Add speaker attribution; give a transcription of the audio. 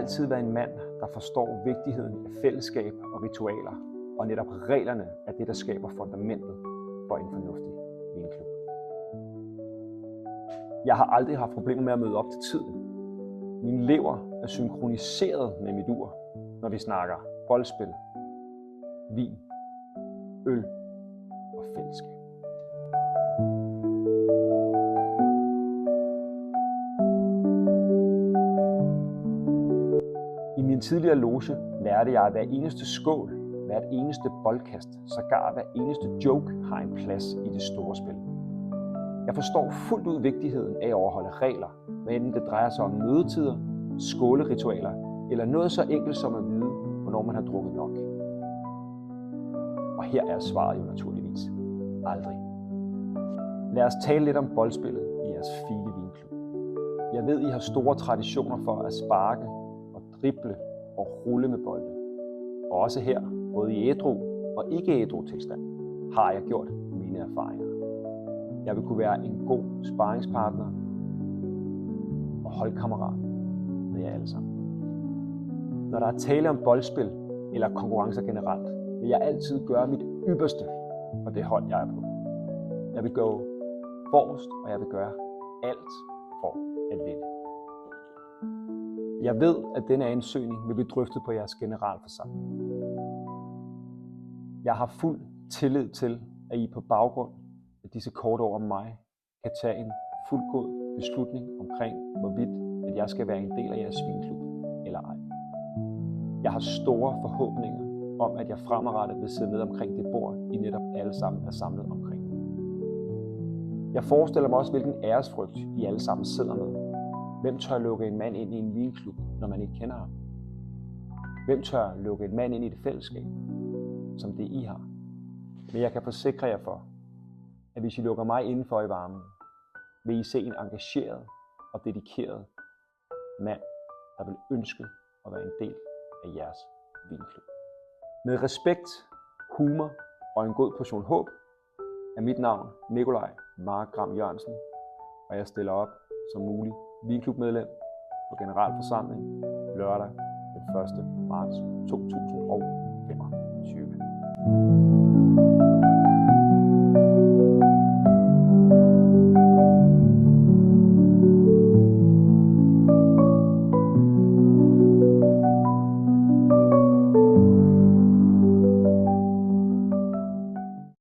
Speaker 1: altid være en mand, der forstår vigtigheden af fællesskab og ritualer, og netop reglerne er det, der skaber fundamentet for en fornuftig vinklub. Jeg har aldrig haft problemer med at møde op til tiden. Min lever er synkroniseret med mit ur, når vi snakker boldspil, vin, øl og fællesskab. I min tidligere loge lærte jeg, at hver eneste skål, hvert eneste boldkast, sågar hver eneste joke har en plads i det store spil. Jeg forstår fuldt ud vigtigheden af at overholde regler, hvad enten det drejer sig om mødetider, skåleritualer eller noget så enkelt som at vide, hvornår man har drukket nok. Og her er svaret jo naturligvis aldrig. Lad os tale lidt om boldspillet i jeres fine vinklub. Jeg ved, I har store traditioner for at sparke og drible og rulle med bolde. Og også her, både i ædru og ikke ædru tilstand, har jeg gjort mine erfaringer. Jeg vil kunne være en god sparringspartner og holdkammerat med jer alle sammen. Når der er tale om boldspil eller konkurrencer generelt, vil jeg altid gøre mit ypperste for det hold, jeg er på. Jeg vil gå forrest, og jeg vil gøre alt for at vinde. Jeg ved, at denne ansøgning vil blive drøftet på jeres generalforsamling. Jeg har fuld tillid til, at I på baggrund af disse korte ord om mig kan tage en fuldgod beslutning omkring, hvorvidt at jeg skal være en del af jeres vinklub eller ej. Jeg har store forhåbninger om, at jeg fremadrettet vil sidde med omkring det bord, I netop alle sammen er samlet omkring. Jeg forestiller mig også, hvilken æresfrygt I alle sammen sidder med. Hvem tør lukke en mand ind i en vinklub, når man ikke kender ham? Hvem tør lukke en mand ind i det fællesskab, som det I har? Men jeg kan forsikre jer for, at hvis I lukker mig indenfor i varmen, vil I se en engageret og dedikeret mand, der vil ønske at være en del af jeres vinklub. Med respekt, humor og en god portion håb er mit navn Nikolaj Markram Jørgensen, og jeg stiller op som mulig vinklubmedlem på generalforsamling lørdag den 1. marts 2025.